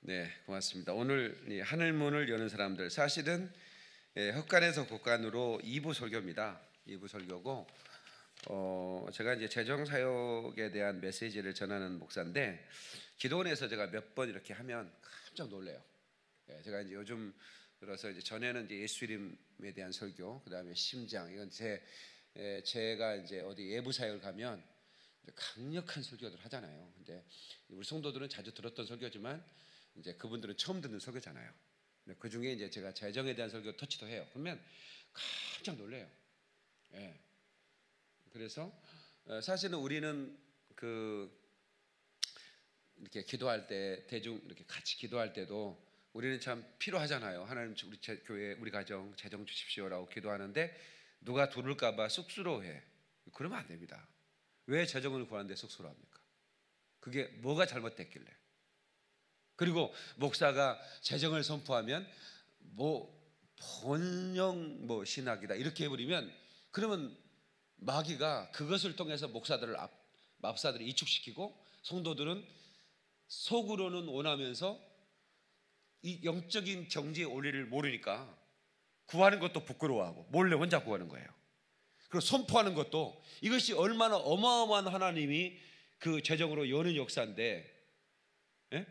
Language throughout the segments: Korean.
네, 고맙습니다. 오늘 이 하늘문을 여는 사람들, 사실은 헛간에서 곳간으로 2부 설교입니다. 2부 설교고, 제가 이제 재정 사역에 대한 메시지를 전하는 목사인데, 기도원에서 제가 몇 번 이렇게 하면 깜짝 놀래요. 제가 이제 요즘 들어서 이제 전에는 이제 예수 이름에 대한 설교, 그 다음에 심장, 이건 제가 이제 어디 예부 사역을 가면 강력한 설교들 하잖아요. 근데 우리 성도들은 자주 들었던 설교지만 이제 그분들은 처음 듣는 설교잖아요. 그 중에 이제 제가 재정에 대한 설교 터치도 해요. 그러면 깜짝 놀래요. 예. 그래서 사실은 우리는 이렇게 기도할 때 대중 이렇게 같이 기도할 때도 우리는 참 필요하잖아요. 하나님 우리 교회 우리 가정 재정 주십시오라고 기도하는데 누가 두를까봐 쑥스러워해. 그러면 안 됩니다. 왜 재정을 구하는데 쑥스러워합니까? 그게 뭐가 잘못됐길래? 그리고 목사가 재정을 선포하면 번영 신학이다 이렇게 해버리면 그러면 마귀가 그것을 통해서 맙사들을 이축시키고 성도들은 속으로는 원하면서 이 영적인 경제의 원리를 모르니까 구하는 것도 부끄러워하고 몰래 혼자 구하는 거예요. 그리고 선포하는 것도 이것이 얼마나 어마어마한 하나님이 그 재정으로 여는 역사인데, 예?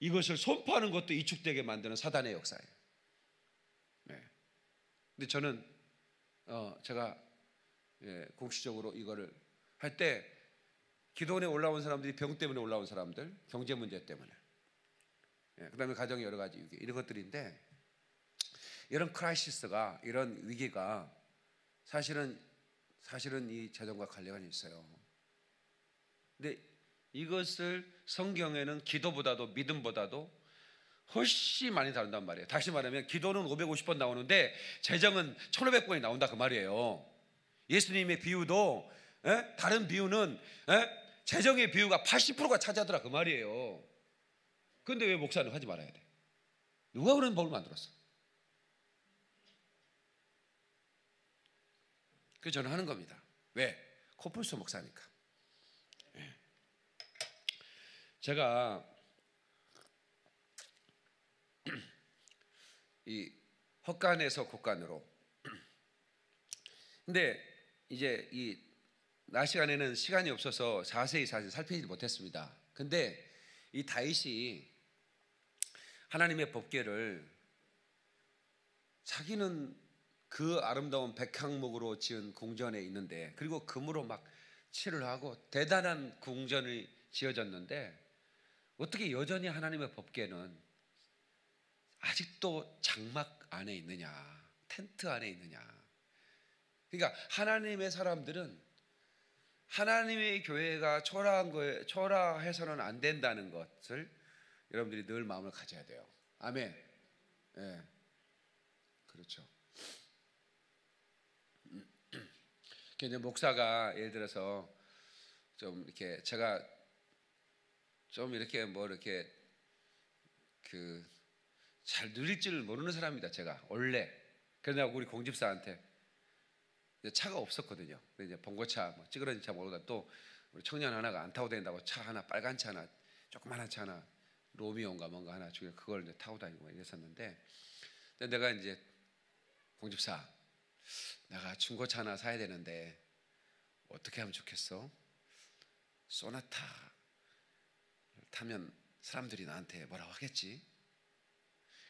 이것을 선포하는 것도 이축되게 만드는 사단의 역사예요. 네. 근데 저는 제가 공식적으로 이거를 할 때 기도원에 올라온 사람들이 병 때문에 올라온 사람들, 경제 문제 때문에, 그 다음에 가정의 여러 가지 위기 이런 것들인데, 이런 크라이시스가, 이런 위기가 사실은 이 재정과 관련이 있어요. 근데 이것을 성경에는 기도보다도 믿음보다도 훨씬 많이 다룬단 말이에요. 다시 말하면 기도는 550번 나오는데 재정은 1500번이 나온다 그 말이에요. 예수님의 비유도 다른 비유는 재정의 비유가 80%가 차지하더라 그 말이에요. 그런데 왜 목사는 하지 말아야 돼? 누가 그런 법을 만들었어? 그래서 저는 하는 겁니다. 왜? 코뿔소 목사니까. 제가 이 헛간에서 곳간으로, 근데 이제 이 낮 시간에는 시간이 없어서 자세히 살피지 못했습니다. 근데 이 다윗이 하나님의 법궤를 자기는 그 아름다운 백향목으로 지은 궁전에 있는데, 그리고 금으로 막 칠을 하고 대단한 궁전이 지어졌는데 어떻게 여전히 하나님의 법궤는 아직도 장막 안에 있느냐, 텐트 안에 있느냐. 그러니까 하나님의 사람들은 하나님의 교회가 초라해서는 안 된다는 것을 여러분들이 늘 마음을 가져야 돼요. 아멘. 네. 그렇죠. 이제 목사가 예를 들어서 좀 이렇게 제가 좀 이렇게 이렇게 잘 누릴 줄 모르는 사람입니다. 제가 원래. 그러나 우리 공집사한테 차가 없었거든요. 이제 봉고차, 찌그러진 차 모르다 또 우리 청년 하나가 안 타고 다닌다고 차 하나, 빨간 차 하나, 조그만한 차 하나, 로미오인가 뭔가 하나 주고 그걸 이제 타고 다니고 이랬었는데, 내가 이제 공집사, 내가 중고차 하나 사야 되는데 어떻게 하면 좋겠어? 소나타 타면 사람들이 나한테 뭐라고 하겠지?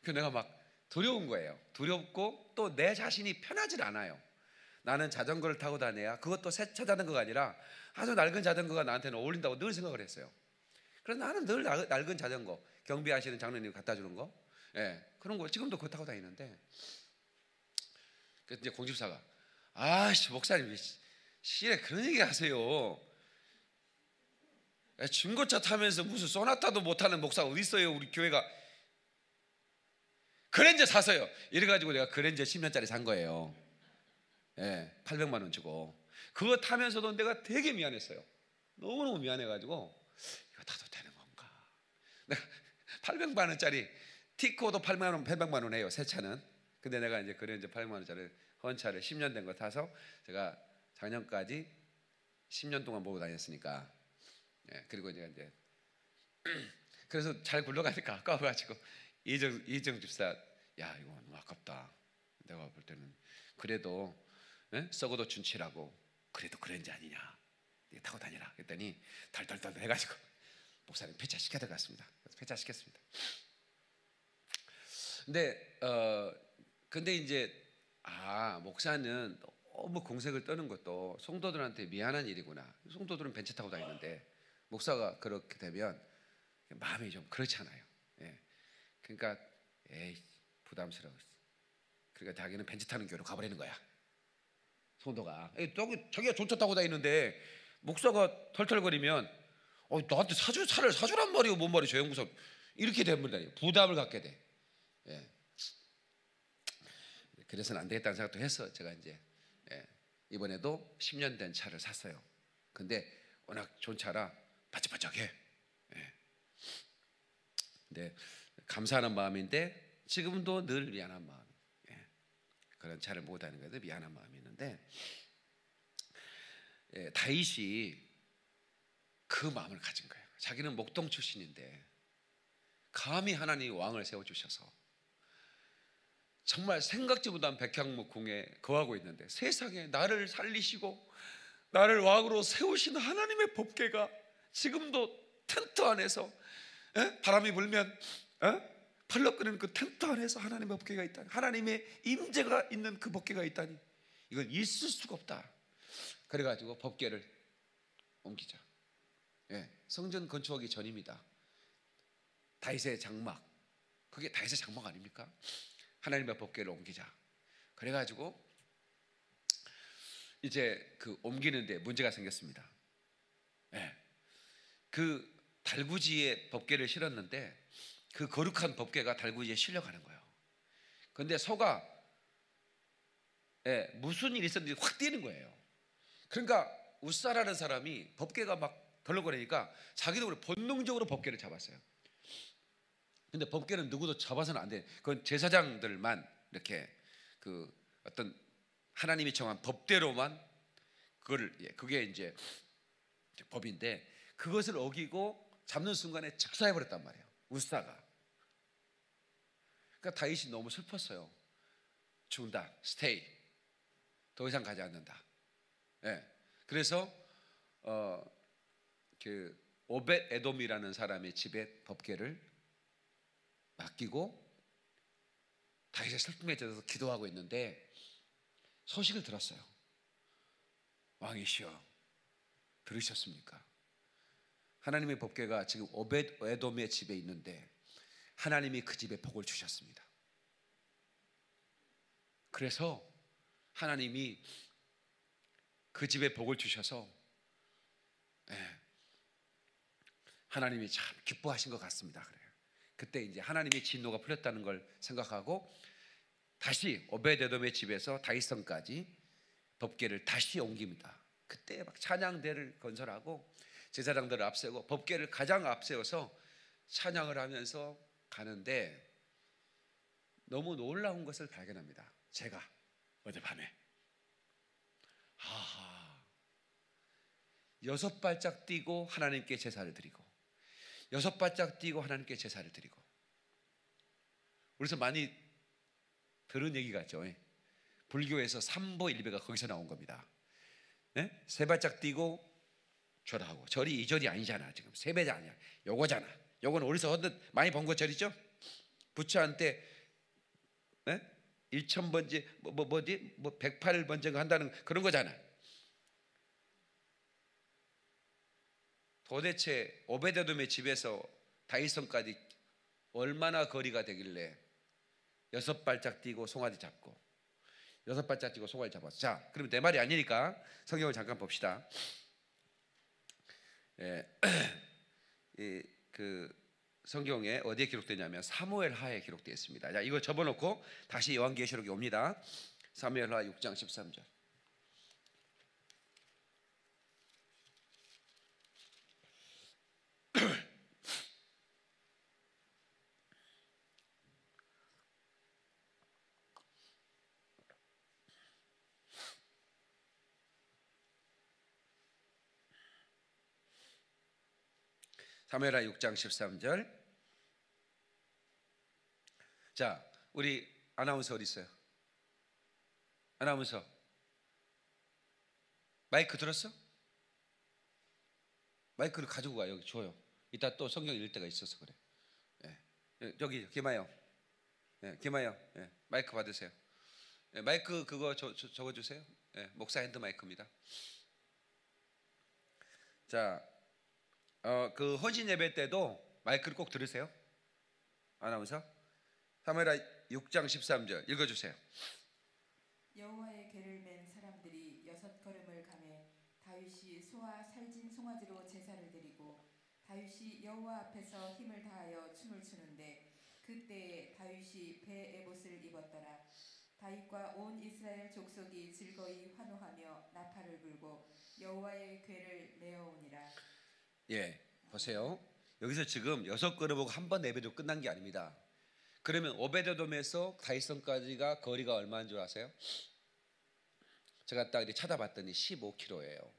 그래서 내가 막 두려운 거예요. 두렵고 또 내 자신이 편하질 않아요. 나는 자전거를 타고 다녀야, 그것도 새 차 자전거가 아니라 아주 낡은 자전거가 나한테는 어울린다고 늘 생각을 했어요. 그래서 나는 늘 낡은 자전거, 경비하시는 장로님 갖다 주는 거, 그런 거 지금도 그거 타고 다니는데, 그래서 이제 공집사가 목사님 시에 그런 얘기 하세요. 중고차 타면서 무슨 소나타도 못하는 목사가 어디 있어요? 우리 교회가 그랜저 사서요. 이래가지고 내가 그랜저 10년짜리 산 거예요. 800만 원 주고. 그거 타면서도 내가 되게 미안했어요. 너무너무 미안해가지고 이거 타도 되는 건가? 내가 800만 원짜리 티코도 800만 원 해요, 새 차는. 근데 내가 이제 그랜저 800만 원짜리 헌차를 10년 된 거 타서 제가 작년까지 10년 동안 모고 다녔으니까. 그리고 이제 그래서 잘 굴러가니까 아까워가지고 이정 집사, 야 이거 너무 아깝다. 내가 볼 때는 그래도 썩어도 춘치라고 그래도 그런지 아니냐. 타고 다니라. 그랬더니 덜덜덜 해가지고 목사님 폐차시켜 들어갔습니다. 폐차시켰습니다. 근데 이제 목사는 너무 공색을 떠는 것도 성도들한테 미안한 일이구나. 성도들은 벤츠 타고 다니는데 목사가 그렇게 되면 마음이 좀 그렇잖아요. 예. 그러니까 부담스러워. 그러니까 자기는 벤츠 타는 교회로 가버리는 거야. 성도가 자기가 존차 타고 다니는데 목사가 털털거리면 나한테 차를 사주란 말이오. 뭔 말이죠, 영구사. 이렇게 되면 부담을 갖게 돼. 예. 그래서는 안 되겠다는 생각도 해서 제가 이제 이번에도 10년 된 차를 샀어요. 근데 워낙 좋은 차라 바짝바짝해. 예. 근데 감사하는 마음인데 지금도 늘 미안한 마음. 예. 그런 차를 못 하는 것에 미안한 마음이 있는데 다윗이 그 마음을 가진 거예요. 자기는 목동 출신인데 감히 하나님이 왕을 세워주셔서 정말 생각지 못한 백향목궁에 거하고 있는데 세상에 나를 살리시고 나를 왕으로 세우신 하나님의 법궤가 지금도 텐트 안에서 바람이 불면 펄럭거리는 그 텐트 안에서 하나님의 법궤가 있다니, 하나님의 임재가 있는 그 법궤가 있다니, 이건 있을 수가 없다. 그래가지고 법궤를 옮기자. 성전 건축하기 전입니다. 다윗의 장막, 그게 다윗의 장막 아닙니까? 하나님의 법궤를 옮기자. 그래가지고 이제 그 옮기는데 문제가 생겼습니다. 그 달구지에 법궤를 실었는데 그 거룩한 법궤가 달구지에 실려가는 거예요. 그런데 소가 무슨 일이 있었는지 확 뛰는 거예요. 그러니까 웃사라는 사람이 법궤가 막 덜렁거리니까 자기도 본능적으로 법궤를 잡았어요. 근데 법궤는 누구도 잡아서는 안 돼. 그건 제사장들만 이렇게 그 어떤 하나님이 정한 법대로만 그게 이제 법인데 그것을 어기고 잡는 순간에 즉사해 버렸단 말이에요. 웃사가. 그러니까 다윗이 너무 슬펐어요. 죽는다. 스테이. 더 이상 가지 않는다. 그래서 그 오벳 에돔이라는 사람의 집에 법궤를 맡기고 다윗의 슬픔에 젖어서 기도하고 있는데 소식을 들었어요. 왕이시여, 들으셨습니까? 하나님의 법궤가 지금 오벳 에돔의 집에 있는데 하나님이 그 집에 복을 주셨습니다. 그래서 하나님이 그 집에 복을 주셔서 하나님이 참 기뻐하신 것 같습니다. 그래요. 그때 이제 하나님의 진노가 풀렸다는 걸 생각하고 다시 오벳에돔의 집에서 다윗성까지 법궤를 다시 옮깁니다. 그때 막 찬양대를 건설하고 제사장들을 앞세우고 법궤를 가장 앞세워서 찬양을 하면서 가는데 너무 놀라운 것을 발견합니다. 제가 어젯밤에 6발짝 뛰고 하나님께 제사를 드리고 6발짝 뛰고 하나님께 제사를 드리고, 우리서 많이 들은 얘기 같죠. 불교에서 삼보일배가 거기서 나온 겁니다. 3발짝 뛰고 절하고, 절이 이 절이 아니잖아. 지금 3배자 아니야. 요거잖아. 요거는 어디서 많이 본 거 절이죠. 부처한테 1000번째 108번째가 한다는 그런 거잖아. 도대체 오벳에돔의 집에서 다윗성까지 얼마나 거리가 되길래 6발짝 뛰고 송아지 잡고 6발짝 뛰고 송아지 잡았어. 자, 그럼 내 말이 아니니까 성경을 잠깐 봅시다. 그 성경에 어디에 기록되냐면 사무엘하에 기록되어 있습니다. 자, 이거 접어놓고 다시 요한계시록에 옵니다. 사무엘하 6장 13절. 사무엘하 6장 13절. 자, 우리 아나운서 어디 있어요? 아나운서 마이크 들었어? 마이크를 가지고 와. 여기 줘요. 이따 또 성경 읽을 때가 있어서 그래. 예. 여기 김하영, 김하영, 마이크 받으세요. 마이크 그거 적어주세요. 목사 핸드 마이크입니다. 자, 그 헌신 예배 때도 마이크를 꼭 들으세요. 아나운서 사무엘하 6장 13절 읽어주세요. 여호와의 궤를 맨 사람들이 6걸음을 가매 다윗이 소와 살진 송아지로 제사를 드리고 다윗이 여호와 앞에서 힘을 다하여 춤을 추는데 그때에 다윗이 배 에봇을 입었더라. 다윗과 온 이스라엘 족속이 즐거이 환호하며 나팔을 불고 여호와의 궤를 메어오니라. 예, 보세요. 여기서 지금 6걸음하고 한 번 예배도 끝난 게 아닙니다. 그러면 오베데돔에서 다윗성까지가 거리가 얼마인 줄 아세요? 제가 딱 이렇게 찾아봤더니 15km예요.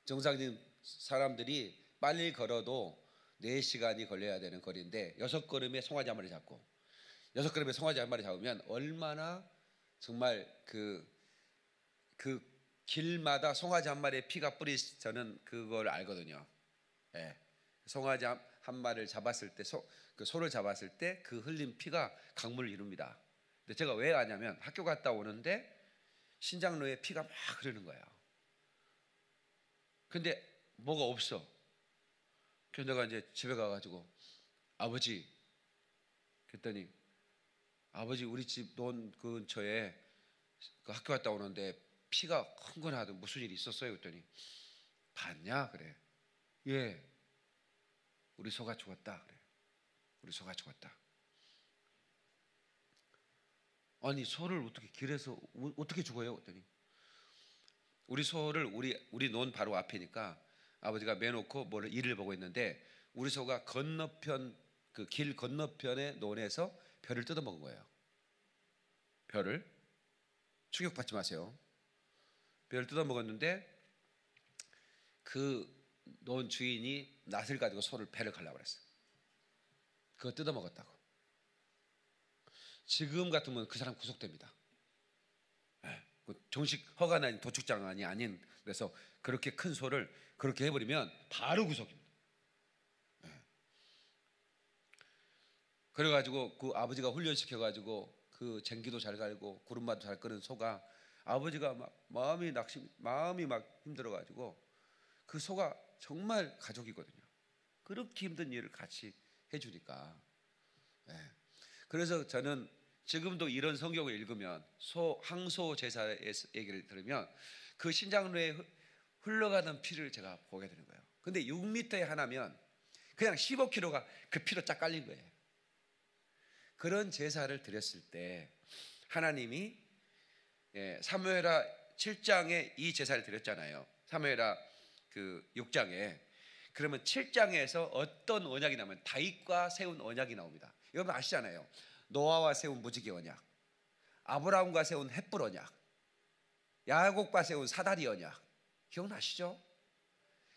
정상적인 사람들이 빨리 걸어도 4시간이 걸려야 되는 거리인데 6걸음에 송아지 한 마리 잡고 6걸음에 송아지 한 마리 잡으면 얼마나 정말 그 길마다 송아지 한 마리의 피가 뿌리, 저는 그걸 알거든요. 송아지 한 마리를 잡았을 때, 그 소를 잡았을 때 그 흘린 피가 강물을 이룹니다. 근데 제가 왜 아냐면 학교 갔다 오는데 신장로에 피가 막 흐르는 거예요. 근데 뭐가 없어. 그래서 내가 이제 집에 가가지고 아버지, 그랬더니 아버지 우리 집 논 근처에 그 학교 갔다 오는데 피가 흥건하다. 무슨 일이 있었어요? 그랬더니 봤냐? 그래. 예. 우리 소가 죽었다. 그래. 우리 소가 죽었다. 아니 소를 어떻게 길에서 어떻게 죽어요? 그랬더니 우리 소를 우리 논 바로 앞이니까 아버지가 매놓고 뭐를 일을 보고 있는데 우리 소가 건너편 그 길 건너편의 논에서 벼를 뜯어 먹은 거예요. 벼를 충격받지 마세요. 벼를 뜯어 먹었는데 그 논 주인이 낫을 가지고 소를 배를 갈라고 그랬어요. 그거 뜯어 먹었다고. 지금 같으면 그 사람 구속됩니다. 정식 허가난 도축장이 아닌, 그래서 그렇게 큰 소를 그렇게 해버리면 바로 구속입니다. 그래가지고 그 아버지가 훈련시켜가지고 그 쟁기도 잘 갈고 구름마도 잘 끄는 소가 아버지가 막 마음이 막 힘들어가지고 그 소가 정말 가족이거든요. 그렇게 힘든 일을 같이 해주니까. 그래서 저는 지금도 이런 성경을 읽으면 항소 제사의 얘기를 들으면 그 신장로에 흘러가는 피를 제가 보게 되는 거예요. 근데 6m에 하나면 그냥 15kg가 그 피로 쫙 깔린 거예요. 그런 제사를 드렸을 때 하나님이 사무엘하 7장에 이 제사를 드렸잖아요. 사무엘하 그 6장에. 그러면 7장에서 어떤 언약이 나오면 다윗과 세운 언약이 나옵니다. 여러분 아시잖아요. 노아와 세운 무지개 언약, 아브라함과 세운 헷불 언약, 야곱과 세운 사다리 언약, 기억나시죠?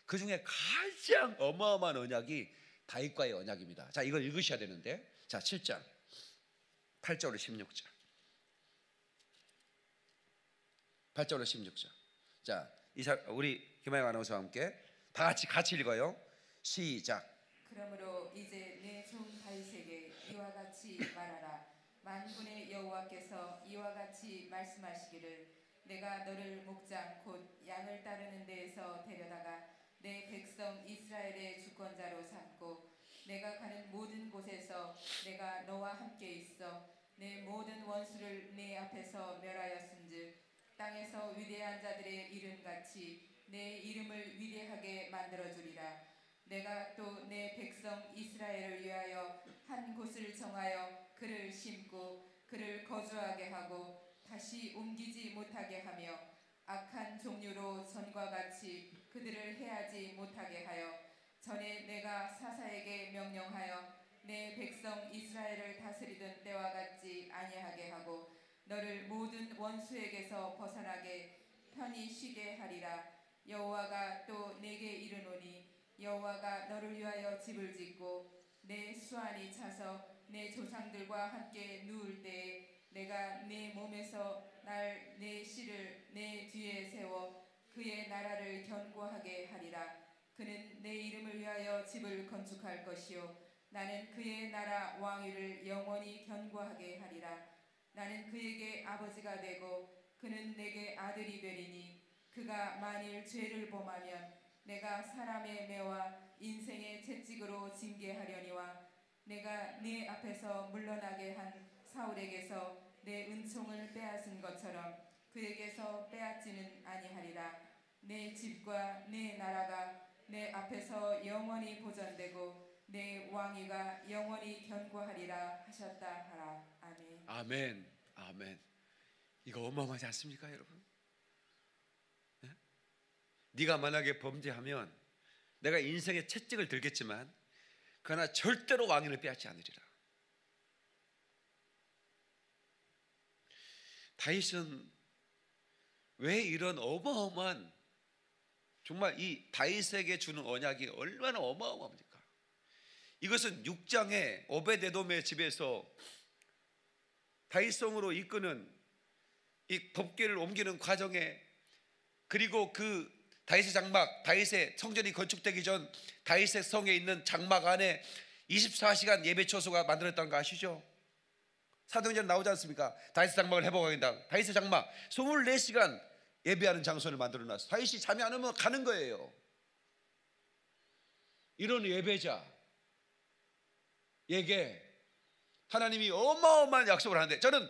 그 중에 가장 어마어마한 언약이 다윗과의 언약입니다. 자, 이걸 읽으셔야 되는데, 자, 7장 8절로 16절. 8절로 16절. 자, 우리 김하영 아나운서와 함께 다 같이 읽어요. 시작. 그러므로 이제 내 종 다윗에게 이와 같이 말하라. 만군의 여호와께서 이와 같이 말씀하시기를 내가 너를 목장 곧 양을 따르는 데에서 데려다가 내 백성 이스라엘의 주권자로 삼고 내가 가는 모든 곳에서 내가 너와 함께 있어 내 모든 원수를 네 앞에서 멸하였은즉 땅에서 위대한 자들의 이름같이 내 이름을 위대하게 만들어주리라. 내가 또 내 백성 이스라엘을 위하여 한 곳을 정하여 그를 심고 그를 거주하게 하고 다시 옮기지 못하게 하며 악한 종류로 전과 같이 그들을 해하지 못하게 하여 전에 내가 사사에게 명령하여 내 백성 이스라엘을 다스리던 때와 같지 아니하게 하고 너를 모든 원수에게서 벗어나게 편히 쉬게 하리라. 여호와가 또 내게 이르노니 여호와가 너를 위하여 집을 짓고 내 수완이 차서 내 조상들과 함께 누울 때에 내가 내 몸에서 내 씨를 내 뒤에 세워 그의 나라를 견고하게 하리라. 그는 내 이름을 위하여 집을 건축할 것이요 나는 그의 나라 왕위를 영원히 견고하게 하리라. 나는 그에게 아버지가 되고 그는 내게 아들이 되리니 그가 만일 죄를 범하면 내가 사람의 매와 인생의 채찍으로 징계하려니와 내가 네 앞에서 물러나게 한 사울에게서 내 은총을 빼앗은 것처럼 그에게서 빼앗지는 아니하리라. 내 집과 내 나라가 내 앞에서 영원히 보존되고 내 왕위가 영원히 견고하리라 하셨다 하라. 아멘. 아멘. 아멘. 이거 어마어마하지 않습니까, 여러분? 네? 네가 만약에 범죄하면 내가 인생의 채찍을 들겠지만 그러나 절대로 왕위를 빼앗지 않으리라. 다윗은 왜 이런 어마어마한, 정말 이 다윗에게 주는 언약이 얼마나 어마어마합니까? 이것은 6장에 오베데돔의 집에서 다윗성으로 이끄는 이 법궤를 옮기는 과정에, 그리고 그 다윗의 장막, 다윗의 성전이 건축되기 전 다윗의 성에 있는 장막 안에 24시간 예배 처소가 만들었다는 거 아시죠? 사도행전 나오지 않습니까? 다윗의 장막을 회복하겠다. 다윗의 장막 24시간 예배하는 장소를 만들어 놨어. 다윗이 잠이 안 오면 가는 거예요. 이런 예배자에게 하나님이 어마어마한 약속을 하는데, 저는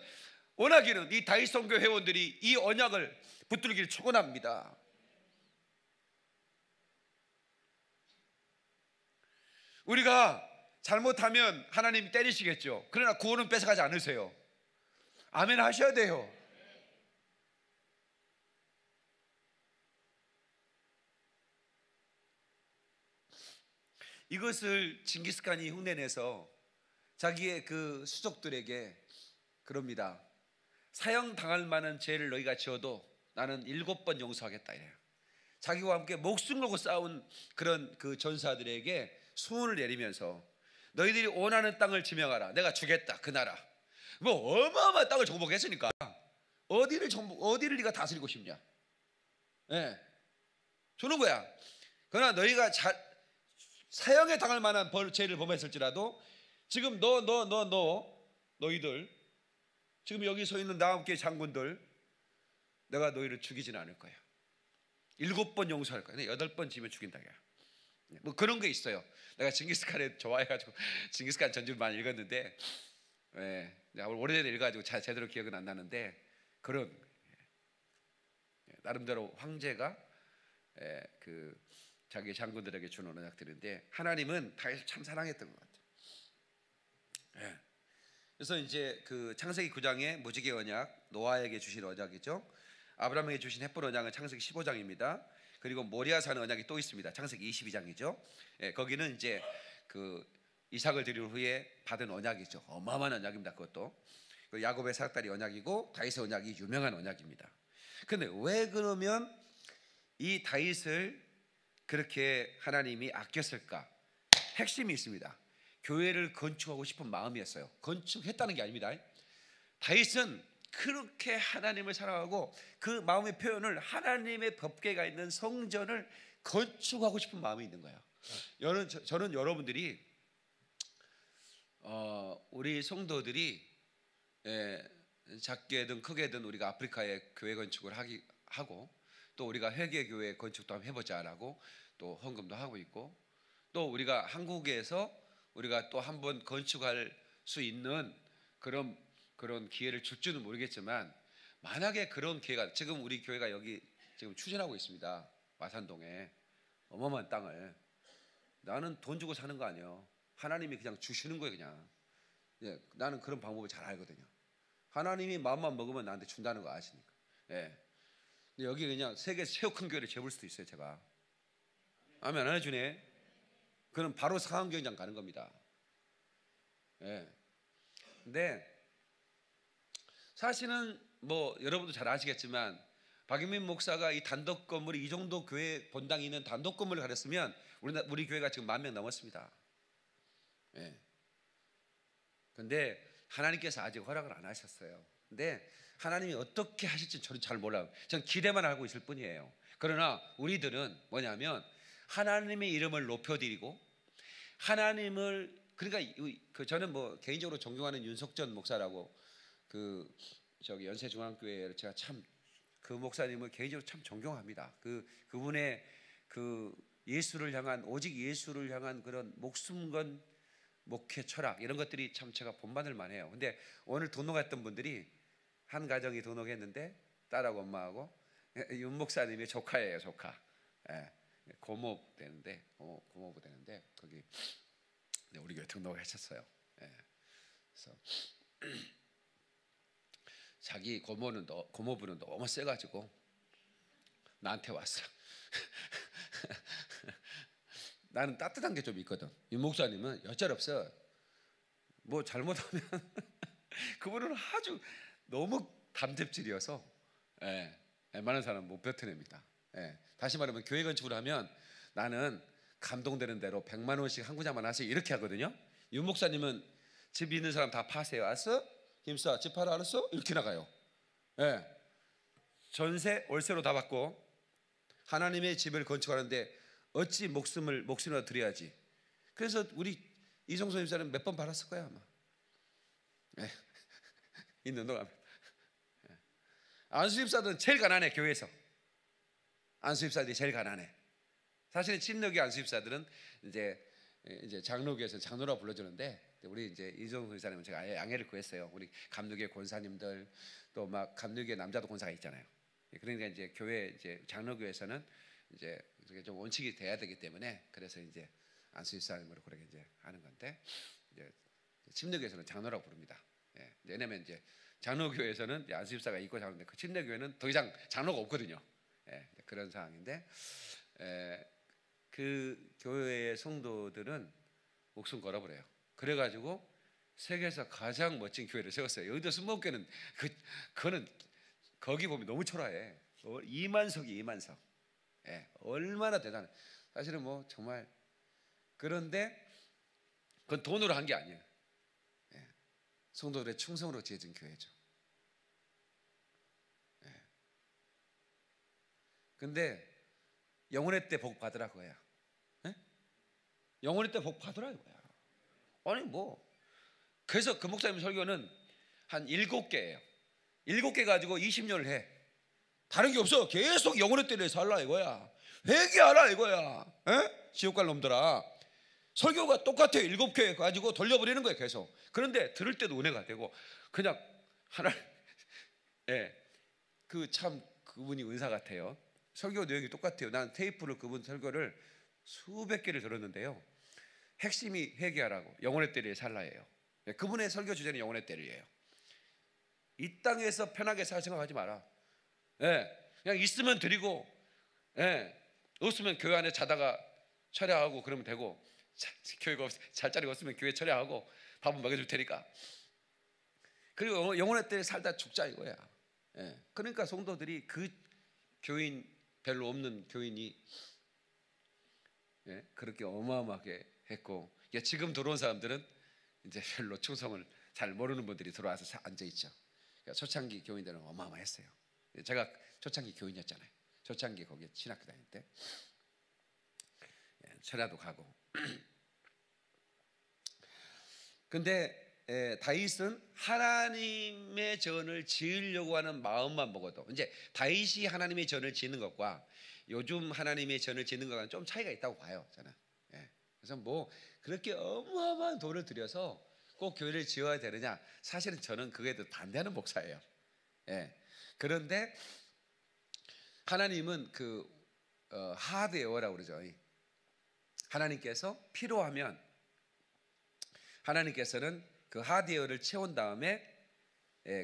원하기는 이 다윗 성교 회원들이 이 언약을 붙들기를 축원합니다. 우리가 잘못하면 하나님이 때리시겠죠. 그러나 구원은 뺏어가지 않으세요. 아멘 하셔야 돼요. 이것을 징기스칸이 흉내내서 자기의 그 수족들에게 그럽니다. 사형 당할 만한 죄를 너희가 지어도 나는 7번 용서하겠다 이래요. 자기와 함께 목숨 걸고 싸운 그런 그 전사들에게 수훈을 내리면서 너희들이 원하는 땅을 지명하라. 내가 주겠다. 그 나라. 뭐 어마어마한 땅을 정복했으니까 어디를 네가 다스리고 싶냐? 예, 주는 거야. 그러나 너희가 사형에 당할 만한 죄를 범했을지라도 지금 너희들 지금 여기 서 있는 나와 함께 장군들, 내가 너희를 죽이지는 않을 거야. 7번 용서할 거야. 8번 지면 죽인다. 뭐 그런 게 있어요. 내가 징기스칸을 좋아해가지고 징기스칸 전집을 많이 읽었는데, 내가 오래전에 읽어가지고 제대로 기억은 안 나는데, 그런 나름대로 황제가 그 자기 장군들에게 주는 언약들인데, 하나님은 다윗을 참 사랑했던 것 같아요. 그래서 이제 그 창세기 9장의 무지개 언약, 노아에게 주신 언약이죠. 아브라함에게 주신 햇불 언약은 창세기 15장입니다. 그리고 모리아산 언약이 또 있습니다. 창세기 22장이죠. 거기는 이제 그 이삭을 드린 후에 받은 언약이죠. 어마어마한 언약입니다. 그것도 야곱의 사닥다리 언약이고 다윗의 언약이 유명한 언약입니다. 그런데 왜 그러면 이 다윗을 그렇게 하나님이 아꼈을까? 핵심이 있습니다. 교회를 건축하고 싶은 마음이었어요. 건축했다는 게 아닙니다. 다윗은 그렇게 하나님을 사랑하고 그 마음의 표현을 하나님의 법궤가 있는 성전을 건축하고 싶은 마음이 있는 거예요. 저는 여러분들이 우리 성도들이 작게든 크게든 우리가 아프리카에 교회 건축을 하고, 또 우리가 회개교회 건축도 한번 해보자라고 또 헌금도 하고 있고, 또 우리가 한국에서 우리가 또 한번 건축할 수 있는 그런 기회를 줄지는 모르겠지만, 만약에 그런 기회가, 지금 우리 교회가 여기 지금 추진하고 있습니다. 마산동에 어마어마한 땅을. 나는 돈 주고 사는 거 아니에요. 하나님이 그냥 주시는 거예요. 그냥. 나는 그런 방법을 잘 알거든요. 하나님이 마음만 먹으면 나한테 준다는 거 아시니까. 근데 여기 그냥 세계 최고 큰 교회를 재볼 수도 있어요. 제가. 아멘 안 해주네. 그럼 바로 상암경장 가는 겁니다. 근데 사실은 뭐 여러분도 잘 아시겠지만, 박인민 목사가 이 단독 건물이 이 정도 교회 본당이 있는 단독 건물을 가렸으면 우리 교회가 지금 10,000명 넘었습니다. 근데 하나님께서 아직 허락을 안 하셨어요. 근데 하나님이 어떻게 하실지 저는 잘 몰라요. 전 기대만 하고 있을 뿐이에요. 그러나 우리들은 뭐냐면 하나님의 이름을 높여드리고 하나님을, 그러니까 저는 뭐 개인적으로 존경하는 윤석전 목사라고 저기 연세중앙교회, 제가 참 그 목사님을 개인적으로 참 존경합니다. 그분의 예수를 향한, 오직 예수를 향한 그런 목숨 건 목회 철학, 이런 것들이 참 제가 본받을 만해요. 근데 오늘 등록했던 분들이 한 가정이 등록했는데 딸하고 엄마하고 윤 목사님의 조카예요. 조카. 고모부 되는데 거기 우리 교회 등록을 하셨어요. 그래서 자기 고모부는 너무 세가지고 나한테 왔어. 나는 따뜻한 게 좀 있거든. 윤 목사님은 여짤없어. 뭐 잘못하면 그분은 아주 너무 담즙질이어서 웬만한 사람 못 뱉어냅니다. 다시 말하면 교회 건축을 하면 나는 감동되는 대로 100만 원씩 한 구자만 하세요 이렇게 하거든요. 윤 목사님은 집 있는 사람 다 파세요. 알았어? 김사 집 팔아, 알았어? 이렇게 나가요. 전세 월세로 다 받고 하나님의 집을 건축하는데 어찌 목숨이라도 드려야지. 그래서 우리 이성소 집사는 몇 번 받았을 거야 아마. 있는 동안. 안수 집사들은 제일 가난해. 교회에서 안수 집사들이 제일 가난해. 사실은 침례교회 안수 집사들은 이제 장로교에서 장로라고 불러주는데, 우리 이제 이성소 집사님은 제가 아예 양해를 구했어요. 우리 감리교회 권사님들 또 막 감리교회 남자도 권사가 있잖아요. 그러니까 이제 교회 이제 장로교에서는 이제 좀 원칙이 돼야 되기 때문에, 그래서 이제 안수 집사님으로 그렇게 이제 하는 건데, 이제 침례교회에서는 장로라고 부릅니다. 왜냐면 이제 장로교회에서는 안수 집사가 있고 장로인데, 그 침례교회는 더 이상 장로가 없거든요. 그런 상황인데, 그 교회의 성도들은 목숨 걸어버려요. 그래가지고 세계에서 가장 멋진 교회를 세웠어요. 여의도 순복음교회는 그거는 거기 보면 너무 초라해. 2만석이. 얼마나 대단해. 사실은 뭐 정말, 그런데 그건 돈으로 한 게 아니에요. 성도들의 충성으로 지어진 교회죠. 근데 영혼의 때 복 받으라 그거야. 영혼의 때 복 받으라 이거야. 아니 뭐, 그래서 그 목사님 설교는 한 7개예요. 7개 가지고 20년을 해. 다른 게 없어. 계속 영혼의 때를 살라 이거야. 회개하라 이거야. 지옥 갈 놈들아. 설교가 똑같아요. 7개 가지고 돌려버리는 거예요 계속. 그런데 들을 때도 은혜가 되고, 그냥 하나님, 그분이 은사 같아요. 설교 내용이 똑같아요. 난 테이프를 그분 설교를 수백 개를 들었는데요, 핵심이 회개하라고, 영혼의 때리에 살라예요. 그분의 설교 주제는 영혼의 때리예요. 이 땅에서 편하게 살 생각하지 마라. 그냥 있으면 드리고, 없으면 교회 안에 자다가 철야하고 그러면 되고, 교회가 잘 자리가 없으면 교회 철야하고 밥은 먹여줄 테니까. 그리고 영혼의 때에 살다 죽자 이거야. 그러니까 성도들이, 그 교인 별로 없는 교인이 그렇게 어마어마하게 했고, 지금 들어온 사람들은 이제 별로 충성을 잘 모르는 분들이 들어와서 앉아 있죠. 그러니까 초창기 교인들은 어마어마했어요. 제가 초창기 교인이었잖아요. 초창기 거기에 신학교 다닐 때 철야도 가고. 근데 다윗은 하나님의 전을 지으려고 하는 마음만 먹어도, 이제 다윗이 하나님의 전을 짓는 것과 요즘 하나님의 전을 짓는 것과는 좀 차이가 있다고 봐요 저는. 그래서 뭐 그렇게 어마어마한 돈을 들여서 꼭 교회를 지어야 되느냐, 사실은 저는 그게 더 반대하는 목사예요. 그런데 하나님은 하드웨어라고 그러죠. 하나님께서 필요하면 하나님께서는 그 하드웨어를 채운 다음에,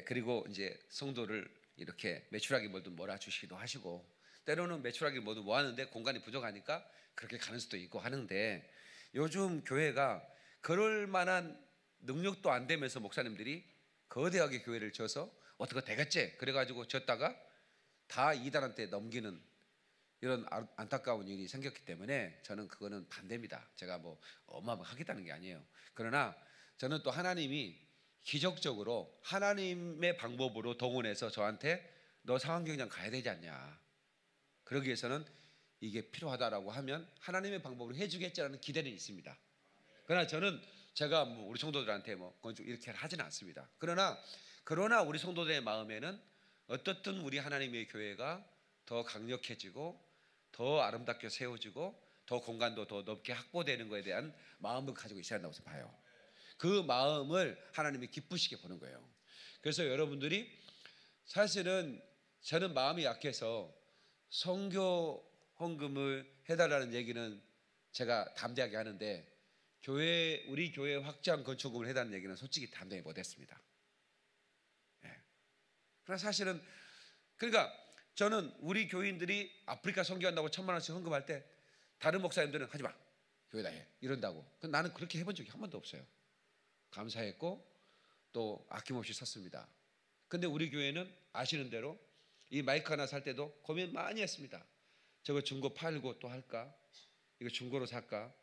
그리고 이제 성도를 이렇게 매출하기 뭐든 몰아주시기도 하시고, 때로는 매출하기 뭐든 모았는데 공간이 부족하니까 그렇게 가는 수도 있고 하는데, 요즘 교회가 그럴 만한 능력도 안 되면서 목사님들이 거대하게 교회를 지어서 어떻게 되겠지 그래가지고 졌다가 다 이단한테 넘기는 이런 안타까운 일이 생겼기 때문에 저는 그거는 반대입니다. 제가 뭐 어마어마하겠다는 게 아니에요. 그러나 저는 또 하나님이 기적적으로 하나님의 방법으로 동원해서 저한테 너 상황경장 가야 되지 않냐, 그러기 위해서는 이게 필요하다라고 하면 하나님의 방법으로 해주겠지라는 기대는 있습니다. 그러나 저는 제가 뭐 우리 성도들한테 뭐 건축 이렇게 하지는 않습니다. 그러나 우리 성도들의 마음에는 어떻든 우리 하나님의 교회가 더 강력해지고 더 아름답게 세워지고 더 공간도 더 넓게 확보되는 것에 대한 마음을 가지고 있어야 한다고 봐요. 그 마음을 하나님이 기쁘시게 보는 거예요. 그래서 여러분들이 사실은 저는 마음이 약해서 선교 헌금을 해달라는 얘기는 제가 담대하게 하는데 우리 교회 확장 건축금을 해달라는 얘기는 솔직히 담대히 못했습니다. 그러나 사실은 그러니까 저는 우리 교인들이 아프리카 선교한다고 1,000만 원씩 헌금할 때 다른 목사님들은 하지 마, 교회다 해 이런다고. 나는 그렇게 해본 적이 한 번도 없어요. 감사했고 또 아낌없이 샀습니다. 근데 우리 교회는 아시는 대로 이 마이크 하나 살 때도 고민 많이 했습니다. 저거 중고 팔고 또 할까? 이거 중고로 살까?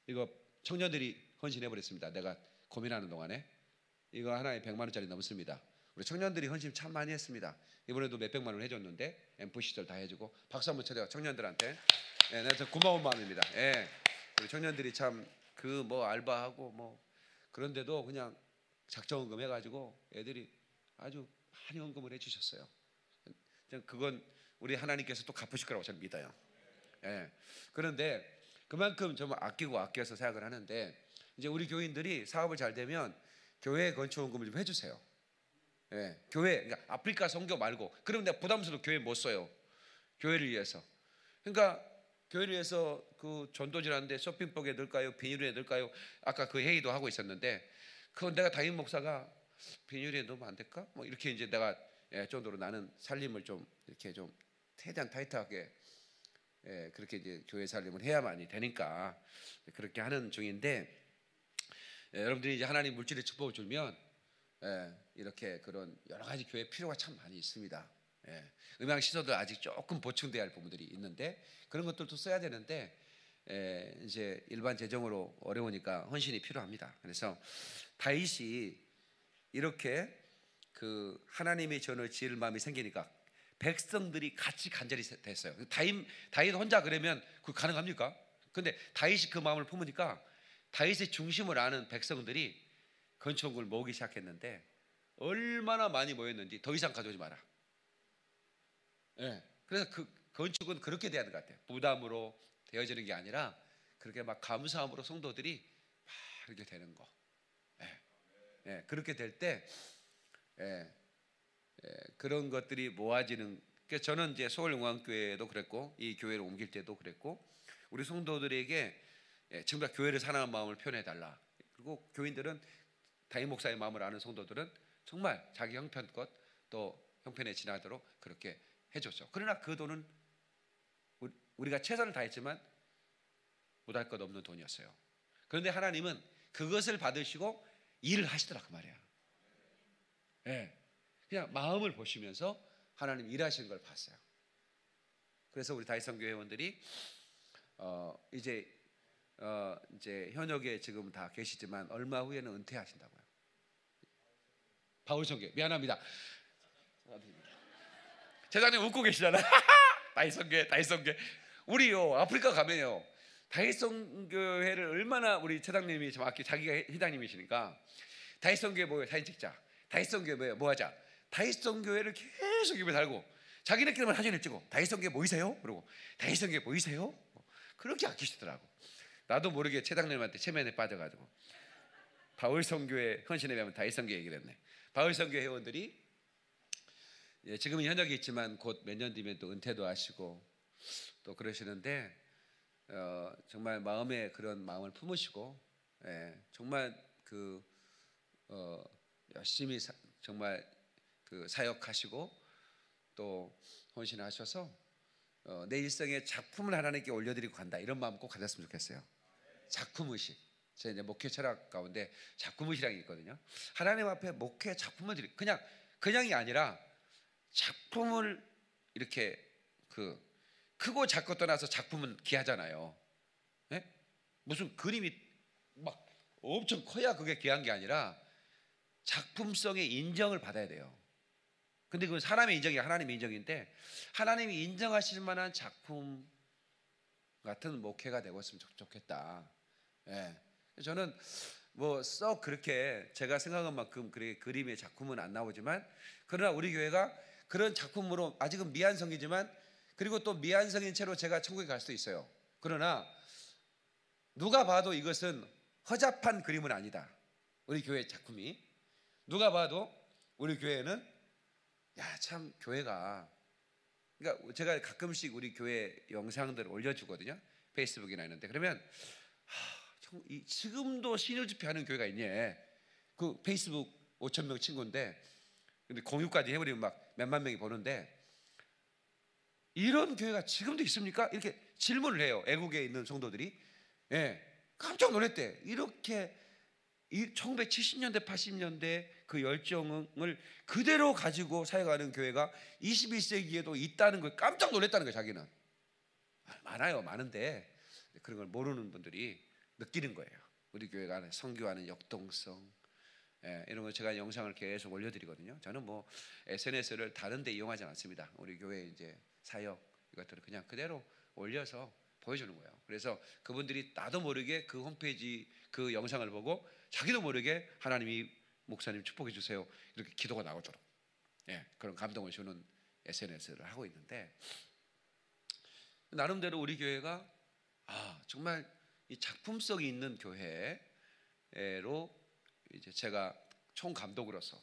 이거 청년들이 헌신해버렸습니다. 내가 고민하는 동안에. 이거 하나에 100만 원짜리 넘습니다. 우리 청년들이 헌신 참 많이 했습니다. 이번에도 몇백만 원 해줬는데 앰프 시절 다 해주고 박수 한번 쳐줘요 청년들한테. 네, 내가 고마운 마음입니다. 예, 우리 청년들이 참 그 뭐 알바하고 뭐 그런데도 그냥 작정헌금 해가지고 애들이 아주 많이 헌금을 해주셨어요. 그건 우리 하나님께서 또 갚으실 거라고 저는 믿어요. 예. 그런데 그만큼 좀 아껴서 생각을 하는데 이제 우리 교인들이 사업을 잘 되면 교회 건축헌금을 좀 해주세요. 예. 교회, 그러니까 아프리카 선교 말고 그러면 내가 부담스러워 교회 못 써요. 교회를 위해서. 그러니까 교회를 위해서 그 전도지라는데 쇼핑백에 넣을까요? 비닐에 넣을까요? 아까 그 회의도 하고 있었는데 그건 내가 담임 목사가 비닐에 넣으면 안 될까? 뭐 이렇게 이제 내가 정도로 나는 살림을 좀 이렇게 좀 최대한 타이트하게 그렇게 이제 교회 살림을 해야만이 되니까 그렇게 하는 중인데 여러분들이 이제 하나님 물질의 축복을 주면 이렇게 그런 여러 가지 교회 필요가 참 많이 있습니다. 음향 시설도 아직 조금 보충돼야 할 부분들이 있는데 그런 것들도 써야 되는데 이제 일반 재정으로 어려우니까 헌신이 필요합니다. 그래서 다윗이 이렇게 그 하나님의 전을 지을 마음이 생기니까 백성들이 같이 간절히 됐어요. 다윗 혼자 그러면 그 가능합니까? 근데 다윗이 그 마음을 품으니까 다윗의 중심을 아는 백성들이 건축을 모으기 시작했는데 얼마나 많이 모였는지 더 이상 가져오지 마라. 그래서 그 건축은 그렇게 돼야 하는 것 같아요. 부담으로 되어지는 게 아니라 그렇게 막 감사함으로 성도들이 막 이렇게 되는 거. 그렇게 될 때 그런 것들이 모아지는. 그래서 저는 이제 서울용왕교회도 그랬고 이 교회를 옮길 때도 그랬고 우리 성도들에게 정말 교회를 사랑하는 마음을 표현해 달라. 그리고 교인들은 담임 목사의 마음을 아는 성도들은 정말 자기 형편껏 또 형편에 지나도록 그렇게 해줬죠. 그러나 그 돈은 우리가 최선을 다했지만 못할 것 없는 돈이었어요. 그런데 하나님은 그것을 받으시고 일을 하시더라 그 말이야. 그냥 마음을 보시면서 하나님 일하시는 걸 봤어요. 그래서 우리 다윗선교 회원들이 이제 현역에 지금 다 계시지만 얼마 후에는 은퇴하신다고요. 바울선교 미안합니다. 재단님 웃고 계시잖아요. 다윗선교 우리요 아프리카 가면요 다윗선교회를 얼마나 우리 차장님이 정확히 자기가 회장님이시니까 다윗선교회 뭐예요? 사진 찍자. 다윗선교회 뭐예요? 뭐 하자. 다윗선교회를 계속 입에 달고 자기네끼리만 사진을 찍고 다윗선교회 보이세요? 그러고 다윗선교회 보이세요? 그렇게 아끼시더라고. 나도 모르게 차장님한테 체면에 빠져가지고 바울선교회 헌신에 가면 다윗선교회 얘기를 했네. 바울선교회 회원들이 지금은 현역이 있지만 곧 몇 년 뒤면 또 은퇴도 하시고 또 그러시는데 정말 마음에 그런 마음을 품으시고 정말 그 열심히 정말 그 사역하시고 또 헌신하셔서 내 일생에 작품을 하나님께 올려드리고 간다 이런 마음 꼭 가졌으면 좋겠어요. 작품의식. 제 이제 목회 철학 가운데 작품의식이라는 게 있거든요. 하나님 앞에 목회 작품을 그냥이 아니라 작품을 이렇게 크고 작고 떠나서 작품은 귀하잖아요. 무슨 그림이 막 엄청 커야 그게 귀한 게 아니라 작품성의 인정을 받아야 돼요. 근데 그건 사람의 인정이 하나님의 인정인데, 하나님이 인정하실 만한 작품 같은 목회가 되고 있으면 좋겠다. 예. 저는 뭐 썩 그렇게 제가 생각한 만큼 그림의 작품은 안 나오지만, 그러나 우리 교회가 그런 작품으로 아직은 미완성이지만, 그리고 또 미완성인 채로 제가 천국에 갈 수도 있어요. 그러나 누가 봐도 이것은 허접한 그림은 아니다. 우리 교회 작품이 누가 봐도 우리 교회는 참 교회가, 그러니까 제가 가끔씩 우리 교회 영상들을 올려주거든요. 페이스북이나 있는데, 그러면 지금도 신일 집회하는 교회가 있네. 그 페이스북 5,000명 친구인데, 근데 공유까지 해버리면 막 몇만 명이 보는데, 이런 교회가 지금도 있습니까? 이렇게 질문을 해요. 애국에 있는 성도들이. 깜짝 놀랐대. 이렇게 1970년대 80년대 그 열정을 그대로 가지고 사역하는 교회가 21세기에도 있다는 걸 깜짝 놀랐다는 거예요. 자기는 많아요. 많은데 그런 걸 모르는 분들이 느끼는 거예요. 우리 교회가 선교하는 역동성, 이런 거 제가 영상을 계속 올려드리거든요. 저는 뭐 SNS를 다른 데 이용하지 않습니다. 우리 교회 이제 사역 이것들을 그냥 그대로 올려서 보여주는 거예요. 그래서 그분들이 나도 모르게 그 홈페이지 그 영상을 보고 자기도 모르게 하나님이 목사님 축복해 주세요 이렇게 기도가 나오도록 그런 감동을 주는 SNS를 하고 있는데, 나름대로 우리 교회가 정말 이 작품성이 있는 교회로 이제 제가 총 감독으로서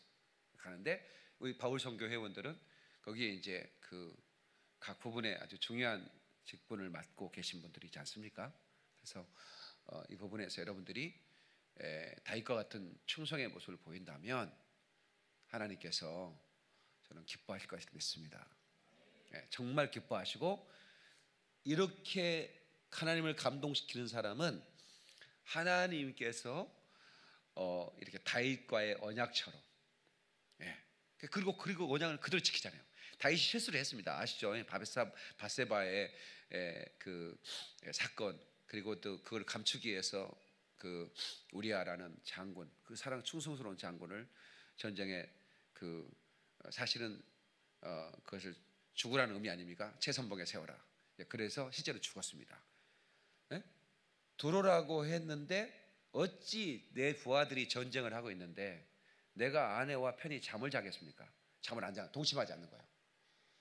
가는데, 우리 바울 선교 회원들은 거기에 이제 그 각 부분에 아주 중요한 직분을 맡고 계신 분들이 있지 않습니까? 그래서 이 부분에서 여러분들이 다윗과 같은 충성의 모습을 보인다면 하나님께서 저는 기뻐하실 것을 믿습니다. 정말 기뻐하시고, 이렇게 하나님을 감동시키는 사람은 하나님께서 이렇게 다윗과의 언약처럼, 그리고 언약을 그대로 지키잖아요. 다윗이 실수를 했습니다. 아시죠? 바세바의 그 사건, 그리고 또 그걸 감추기 위해서 그 우리아라는 장군, 그 사랑 충성스러운 장군을 전쟁에 그 사실은 그것을 죽으라는 의미 아닙니까? 최선봉에 세워라. 그래서 실제로 죽었습니다. 들어오라고 했는데 어찌 내 부하들이 전쟁을 하고 있는데 내가 아내와 편히 잠을 자겠습니까? 잠을 안 자, 동침하지 않는 거예요.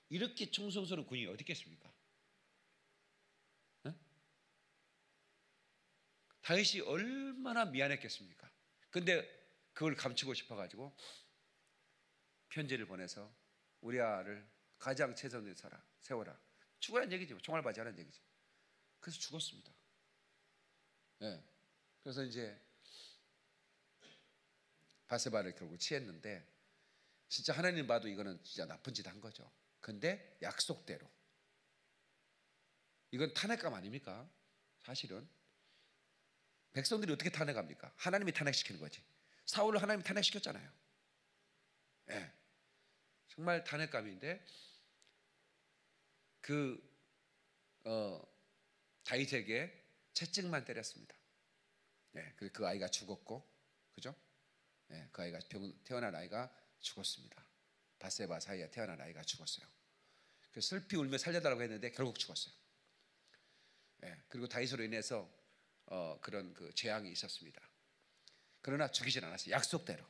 이렇게 충성스러운 군인이 어디 있겠습니까? 다윗이 얼마나 미안했겠습니까? 근데 그걸 감추고 싶어가지고 편지를 보내서 우리아를 가장 최선을 세워라. 죽으라는 얘기죠. 총알 맞이하라는 얘기죠. 그래서 죽었습니다. 그래서 이제 바세바를 결국 취했는데, 진짜 하나님 봐도 이거는 진짜 나쁜 짓 한 거죠. 근데 약속대로, 이건 탄핵감 아닙니까? 사실은 백성들이 어떻게 탄핵합니까? 하나님이 탄핵시키는 거지. 사울을 하나님이 탄핵시켰잖아요. 정말 탄핵감인데, 다윗에게 채찍만 때렸습니다. 그 아이가 죽었고, 그죠? 그 아이가 태어난 아이가 죽었습니다. 바세바 사이에 태어난 아이가 죽었어요. 그래서 슬피 울며 살려달라고 했는데 결국 죽었어요. 그리고 다윗으로 인해서 그런 그 재앙이 있었습니다. 그러나 죽이진 않았어요. 약속대로.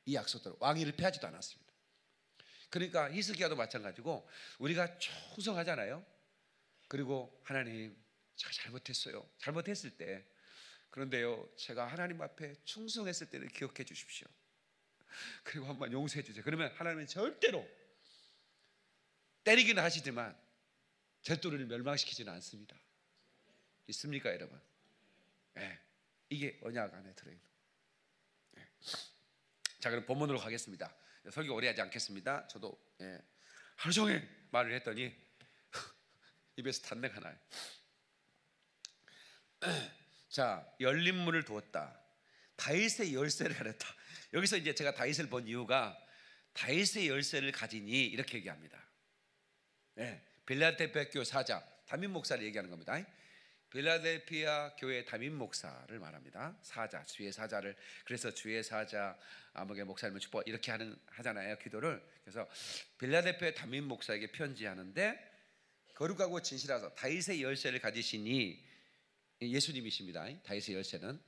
이 약속대로 왕위를 폐하지도 않았습니다. 그러니까 히스기야도 마찬가지고 우리가 충성하잖아요. 그리고 하나님, 제가 잘못했어요. 잘못했을 때, 그런데요, 제가 하나님 앞에 충성했을 때를 기억해 주십시오. 그리고 한번 용서해 주세요. 그러면 하나님은 절대로, 때리기는 하시지만 절대로 우리를 멸망시키지는 않습니다. 있습니까, 여러분? 이게 언약 안에 들어있는. 자, 그럼 본문으로 가겠습니다. 설교 오래 하지 않겠습니다. 저도 하루 종일 말을 했더니 입에서 단내가 나요. 자, 열린 문을 두었다. 다윗의 열쇠를 가렸다. 여기서 이제 제가 다윗을 본 이유가 다윗의 열쇠를 가지니 이렇게 얘기합니다. 빌라델피아 교회 사자 다윗 목사를 얘기하는 겁니다. 필라델피아 교회 담임 목사를 말합니다. 사자, 주의 사자를. 그래서 주의 사자 아무개 목사님을 축복 이렇게 하잖아요, 기도를. 그래서 필라델피아 담임 목사에게 편지하는데, 거룩하고 진실하사 다윗의 열쇠를 가지시니, 예수님이십니다. 다윗의 열쇠는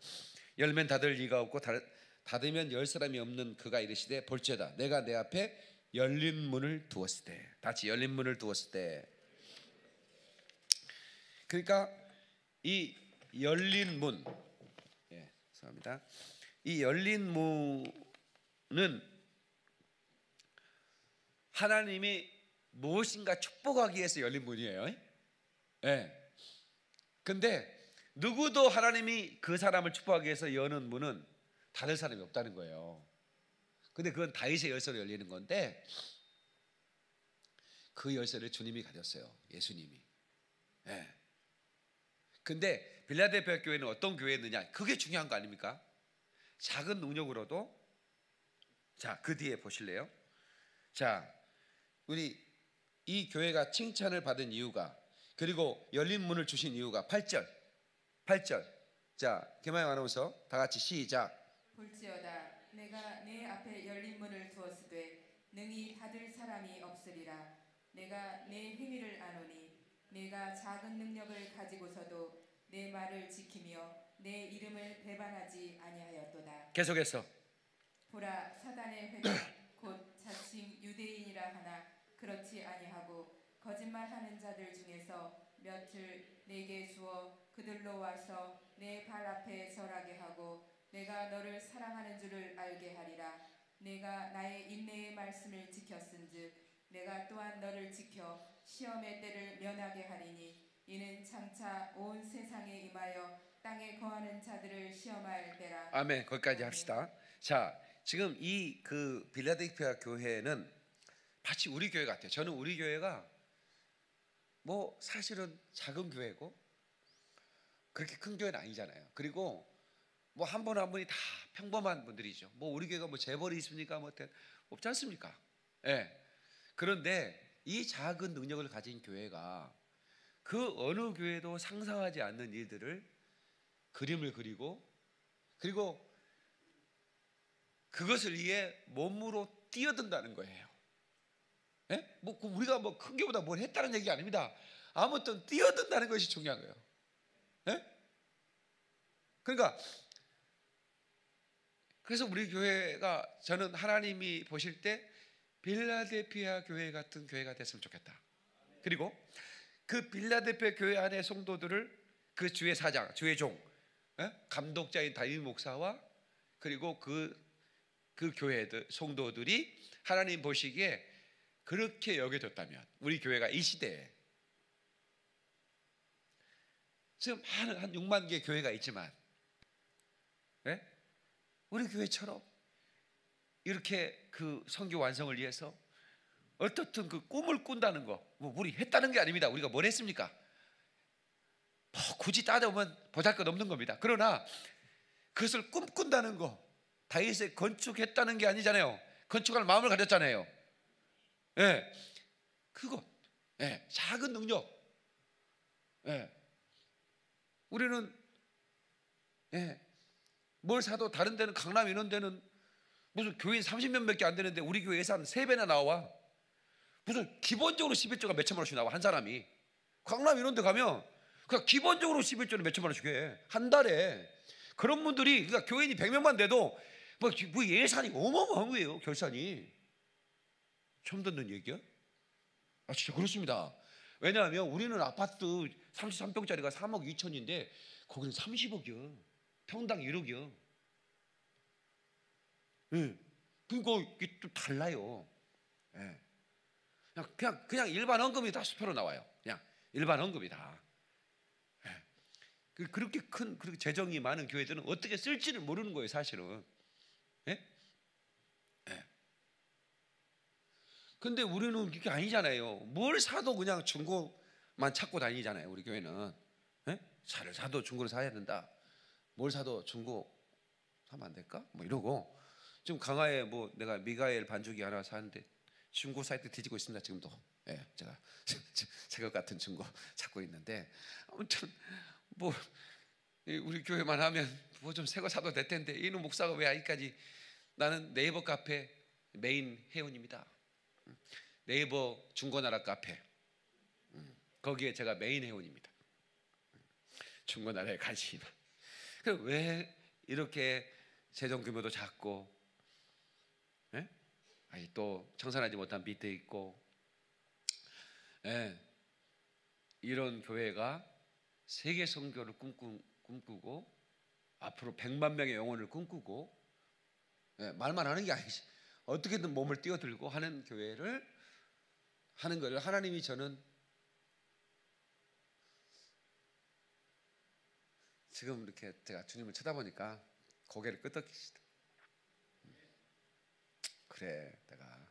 열면 닫을 리가 없고 닫으면 열 사람이 없는 그가 이르시되, 볼지어다 내가 내 앞에 열린 문을 두었을 때. 다시 열린 문을 두었을 때. 그러니까 이 열린 문, 죄송합니다. 이 열린 문은 하나님이 무엇인가 축복하기 위해서 열린 문이에요. 근데 누구도 하나님이 그 사람을 축복하기 위해서 여는 문은 닫을 사람이 없다는 거예요. 근데 그건 다윗의 열쇠로 열리는 건데, 그 열쇠를 주님이 가졌어요. 예수님이. 근데 빌라델피아 교회는 어떤 교회였느냐? 그게 중요한 거 아닙니까? 작은 능력으로도. 자, 그 뒤에 보실래요? 자, 우리 이 교회가 칭찬을 받은 이유가, 그리고 열린 문을 주신 이유가 8절. 자, 김하영 아나운서 다 같이 시작. 볼지어다 내가 내 앞에 열린 문을 두었으되 능히 닫을 사람이 없으리라. 내가 내 행위를 아노니 내가 작은 능력을 가지고서도 내 말을 지키며 내 이름을 배반하지 아니하였도다. 계속해서. 보라, 사단의 회당 곧 자칭 유대인이라 하나 그렇지 아니하고 거짓말하는 자들 중에서 몇을 내게 주어 그들로 와서 내 발 앞에 절하게 하고 내가 너를 사랑하는 줄을 알게 하리라. 내가 나의 인내의 말씀을 지켰은즉 내가 또한 너를 지켜 시험의 때를 면하게 하리니 이는 장차 온 세상에 임하여 땅에 거하는 자들을 시험할 때라. 아멘. 거기까지 아멘. 합시다. 자, 지금 이 그 빌라델피아 교회는 마치 우리 교회 같아요. 저는 우리 교회가 뭐 사실은 작은 교회고 그렇게 큰 교회는 아니잖아요. 그리고 뭐 한 분 한 분이 다 평범한 분들이죠. 뭐 우리 교회가 뭐 재벌이 있습니까? 뭐 없지 않습니까? 그런데 이 작은 능력을 가진 교회가 그 어느 교회도 상상하지 않는 일들을 그림을 그리고, 그리고 그것을 위해 몸으로 뛰어든다는 거예요. 뭐 우리가 뭐 큰 교회보다 뭘 했다는 얘기 아닙니다. 아무튼 뛰어든다는 것이 중요한 거예요. 그러니까 그래서 우리 교회가, 저는 하나님이 보실 때 빌라델피아 교회 같은 교회가 됐으면 좋겠다. 그리고 그 빌라델피아 교회 안의 성도들을 그 주의 사장, 주의 종, 감독자인 담임 목사와 그리고 그 교회들 성도들이 하나님 보시기에 그렇게 여겨졌다면, 우리 교회가 이 시대에 지금 한 6만 개의 교회가 있지만 우리 교회처럼 이렇게 그 선교 완성을 위해서 어떻든 그 꿈을 꾼다는 거, 뭐 우리 했다는 게 아닙니다. 우리가 뭘 했습니까? 뭐 굳이 따져보면 보잘것없는 겁니다. 그러나 그것을 꿈꾼다는 거, 다윗이 건축했다는 게 아니잖아요. 건축할 마음을 가졌잖아요. 그거, 작은 능력. 우리는 뭘 사도 다른 데는, 강남 이런 데는 무슨 교인 30명밖에 안 되는데 우리 교회 예산 3배나 나와. 무슨 기본적으로 11조가 몇천만 원씩 나와, 한 사람이. 강남 이런 데 가면 그냥 기본적으로 11조는 몇천만 원씩 해, 한 달에. 그런 분들이, 그러니까 교인이 100명만 돼도 뭐 예산이 어마어마한 거예요, 결산이. 처음 듣는 얘기야? 아, 진짜 그렇습니다. 왜냐하면 우리는 아파트 33평짜리가 3억 2천인데 거기는 30억이요. 평당 1억이요. 그러니까 이게 또 달라요. 그냥 일반 헌금이 다 수표로 나와요. 그냥 일반 헌금이 다. 그렇게 큰, 그렇게 재정이 많은 교회들은 어떻게 쓸지를 모르는 거예요, 사실은. 근데 우리는 그게 아니잖아요. 뭘 사도 그냥 중고만 찾고 다니잖아요, 우리 교회는. 차를 사도 중고를 사야 된다. 뭘 사도 중고 사면 안 될까? 뭐 이러고. 지금 강화에 뭐 내가 미가엘 반죽이 하나 사는데 중고 사이트 뒤지고 있습니다, 지금도. 제가 새것 같은 중고 찾고 있는데, 아무튼 뭐 우리 교회만 하면 뭐 좀 새 거 사도 될 텐데 이놈 목사가 왜 아직까지. 나는 네이버 카페 메인 회원입니다. 네이버 중고나라 카페, 거기에 제가 메인 회원입니다. 중고나라에 관심이. 왜 이렇게 재정 규모도 작고, 예? 아니, 또 청산하지 못한 빚도 있고, 예, 이런 교회가 세계 선교를 꿈꾸고 앞으로 100만 명의 영혼을 꿈꾸고, 예, 말만 하는 게 아니지, 어떻게든 몸을 뛰어들고 하는 교회를 하는 걸 하나님이, 저는 지금 이렇게 제가 주님을 쳐다보니까 고개를 끄덕이시다. 그래, 내가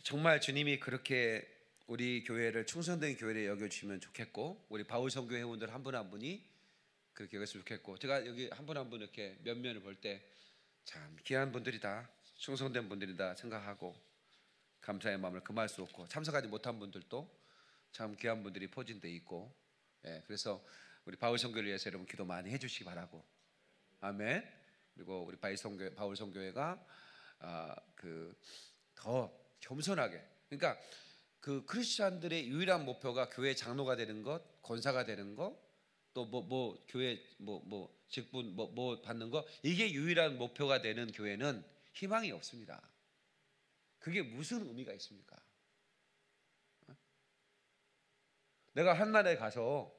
정말 주님이 그렇게 우리 교회를 충성된 교회를 여겨주시면 좋겠고, 우리 바울 선교 회원들 한 분 한 분이 그렇게 여겼으면 좋겠고, 제가 여기 한 분 한 분 이렇게 면면을 볼 때 참 귀한 분들이다, 충성된 분들이다 생각하고 감사의 마음을 금할 수 없고, 참석하지 못한 분들도 참 귀한 분들이 포진돼 있고, 예, 그래서 우리 바울 선교를 위해서 여러분 기도 많이 해주시기 바라고, 아멘. 그리고 우리 바울 선교회가 더 겸손하게, 그러니까 그 크리스천들의 유일한 목표가 교회 장로가 되는 것, 권사가 되는 것, 또 뭐 교회 뭐 직분 뭐 받는 거, 이게 유일한 목표가 되는 교회는 희망이 없습니다. 그게 무슨 의미가 있습니까? 내가 한나라에 가서,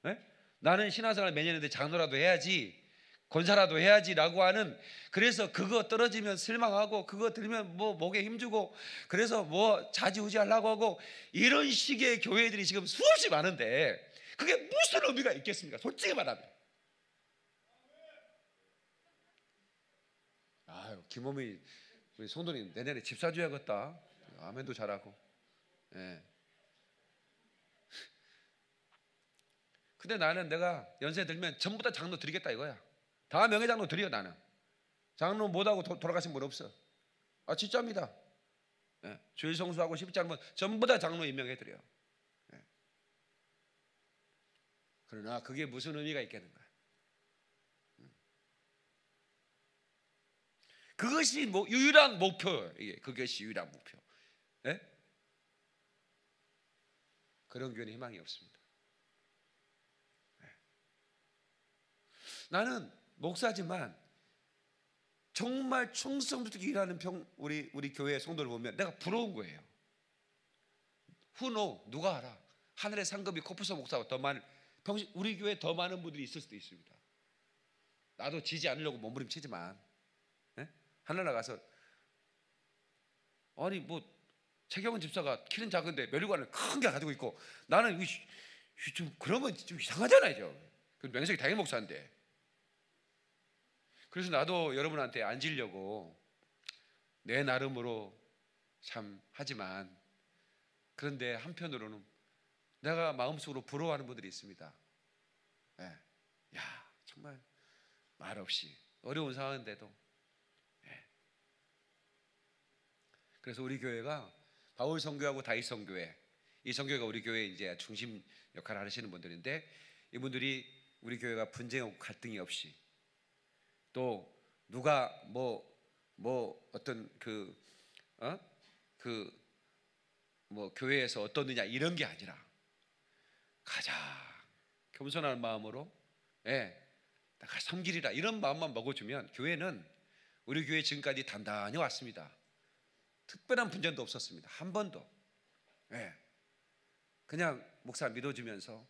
예? 나는 신앙생활 몇 년 했는데 장로라도 해야지, 권사라도 해야지라고 하는, 그래서 그거 떨어지면 실망하고 그거 들면 뭐 목에 힘주고 그래서 뭐 좌지우지하려고 하고, 이런 식의 교회들이 지금 수없이 많은데 그게 무슨 의미가 있겠습니까? 솔직히 말하면. 아유, 김호미 우리 성도님 내년에 집 사줘야겠다. 아멘도 잘하고. 예. 근데 나는 내가 연세 들면 전부 다 장로 드리겠다 이거야. 다 명예장로 드려. 나는 장로 못하고 돌아가신 분 없어. 아, 진짜입니다. 예. 주일 성수하고 싶지 않으면 전부 다 장로 임명해드려요. 예. 그러나 그게 무슨 의미가 있겠는가? 그것이 유일한 목표. 그것이 유일한 목표. 예? 그런 교회는 희망이 없습니다. 예. 나는 목사지만 정말 충성스럽게 일하는 우리 교회 성도를 보면 내가 부러운 거예요. 후노 누가 알아? 하늘의 상급이 코프서 목사가 더 많은, 우리 교회에 더 많은 분들이 있을 수도 있습니다. 나도 지지 않으려고 몸부림치지만, 예? 하늘나 가서, 아니 뭐 최경은 집사가 키는 작은데 멸류관을 큰 게 가지고 있고, 나는 좀 그러면 좀 이상하잖아요. 그 명색이 당연 목사인데. 그래서 나도 여러분한테 앉으려고 내 나름으로 참 하지만, 그런데 한편으로는 내가 마음속으로 부러워하는 분들이 있습니다. 예. 야, 정말 말없이 어려운 상황인데도. 예. 그래서 우리 교회가 바울 선교하고 다윗 선교회, 이 선교회가 우리 교회 이제 중심 역할을 하시는 분들인데, 이분들이 우리 교회가 분쟁하고 갈등이 없이, 또 누가 어떤 뭐 교회에서 어떻느냐 이런 게 아니라 가장 겸손한 마음으로, 예, 내가 섬기리라 이런 마음만 먹어주면, 교회는 우리 교회 지금까지 단단히 왔습니다. 특별한 분쟁도 없었습니다. 한 번도. 예. 그냥 목사 믿어주면서,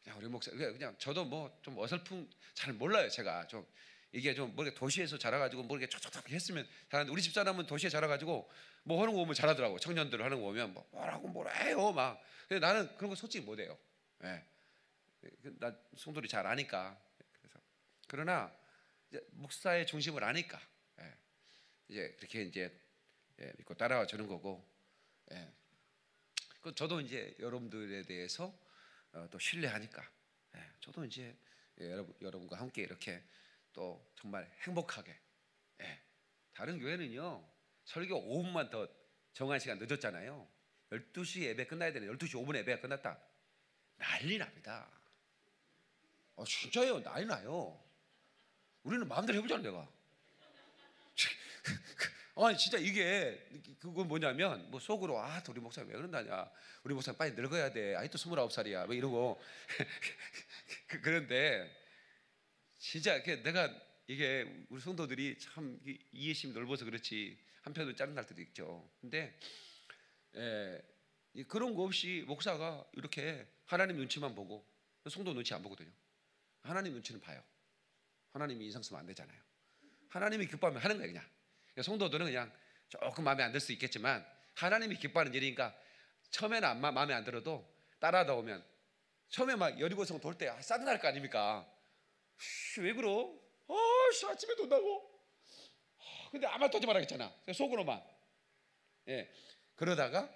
그냥 우리 목사, 그냥 저도 뭐 좀 어설픈, 잘 몰라요. 제가 좀 이게 좀 뭐 도시에서 자라가지고 뭐 이렇게 촉촉촉 했으면 잘하는데, 우리 집사람은 도시에 자라가지고 뭐 하는 거 보면 잘하더라고. 청년들 하는 거 보면 뭐라 해요 막. 근데 나는 그런 거 솔직히 못해요. 예. 나 성도들이 잘 아니까. 그러나 이제 목사의 중심을 아니까, 예, 이제 그렇게 이제 믿고 따라와 주는 거고, 예. 저도 이제 여러분들에 대해서 또 신뢰하니까, 예, 저도 이제 여러분과 함께 이렇게 또 정말 행복하게, 예. 다른 교회는요 설교 5분만 더 정한 시간 늦었잖아요. 12시 예배 끝나야 되는 12시 5분에 예배가 끝났다. 난리 납니다. 진짜요. 난리 나요. 우리는 마음대로 해보잖아 내가. 아니 진짜 이게 그건 뭐냐면 뭐 속으로 우리 목사님 왜 그런다냐, 우리 목사님 빨리 늙어야 돼, 아직도 29살이야 뭐 이러고 그런데 진짜 내가 이게 우리 성도들이 참 이해심이 넓어서 그렇지 한편으로 짜증날 때도 있죠. 근데 그런 거 없이 목사가 이렇게 하나님 눈치만 보고 성도 눈치 안 보거든요. 하나님 눈치는 봐요. 하나님이 인상 쓰면 안 되잖아요. 하나님이 기뻐하면 하는 거예요. 그냥 성도들은 그냥 조금 마음에 안 들 수 있겠지만 하나님이 기뻐하는 일이니까 처음에는 마음에 안 들어도 따라하다 보면 처음에 막 여리고성 돌 때 짜증날 거 아닙니까? 왜 그러? 아침에 돈다고. 근데 아무 말도 하지 말아야겠잖아. 속으로만. 그러다가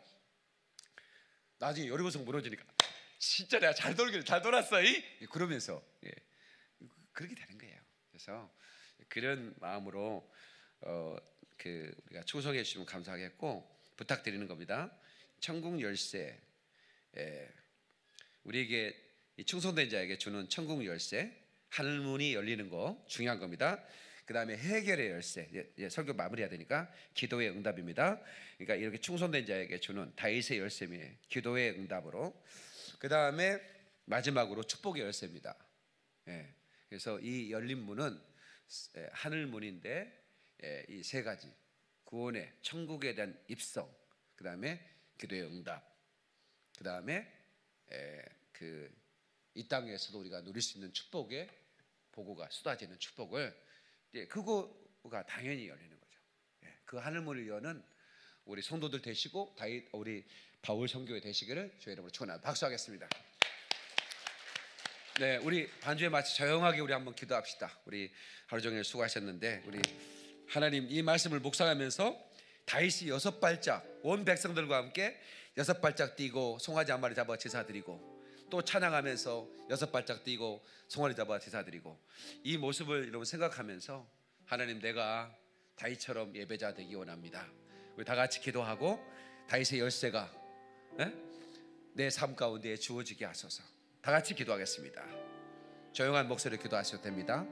나중에 여리고성 무너지니까 진짜 내가 잘 돌았어. 그러면서 그렇게 되는 거예요. 그래서 그런 마음으로 우리가 초성해 주시면 감사하겠고 부탁드리는 겁니다. 천국 열쇠, 우리에게 이 충성된 자에게 주는 천국 열쇠, 하늘문이 열리는 거 중요한 겁니다. 그 다음에 해결의 열쇠, 설교 마무리해야 되니까 기도의 응답입니다. 그러니까 이렇게 충성된 자에게 주는 다윗의 열쇠의 기도의 응답으로, 그 다음에 마지막으로 축복의 열쇠입니다. 그래서 이 열린 문은 하늘문인데 이 세 가지 구원의 천국에 대한 입성, 그 다음에 기도의 응답, 그 다음에 이 땅에서도 우리가 누릴 수 있는 축복의 보고가 쏟아지는 축복을, 그거가 당연히 열리는 거죠. 그 하늘문을 여는 우리 성도들 되시고 우리 바울 선교회 되시기를 주의 이름으로 축원합니다. 박수하겠습니다. 네, 우리 반주에 마치 조용하게 우리 한번 기도합시다. 우리 하루 종일 수고하셨는데 우리 하나님 이 말씀을 묵상하면서 다윗이 6발짝 온 백성들과 함께 6발짝 뛰고 송아지 한 마리 잡아 제사드리고 또 찬양하면서 6발짝 뛰고 송아지 잡아 제사드리고 이 모습을 여러분 생각하면서 하나님 내가 다윗처럼 예배자 되기 원합니다. 우리 다 같이 기도하고 다윗의 열쇠가 내 삶 가운데 주어지게 하소서. 다 같이 기도하겠습니다. 조용한 목소리로 기도하셔도 됩니다.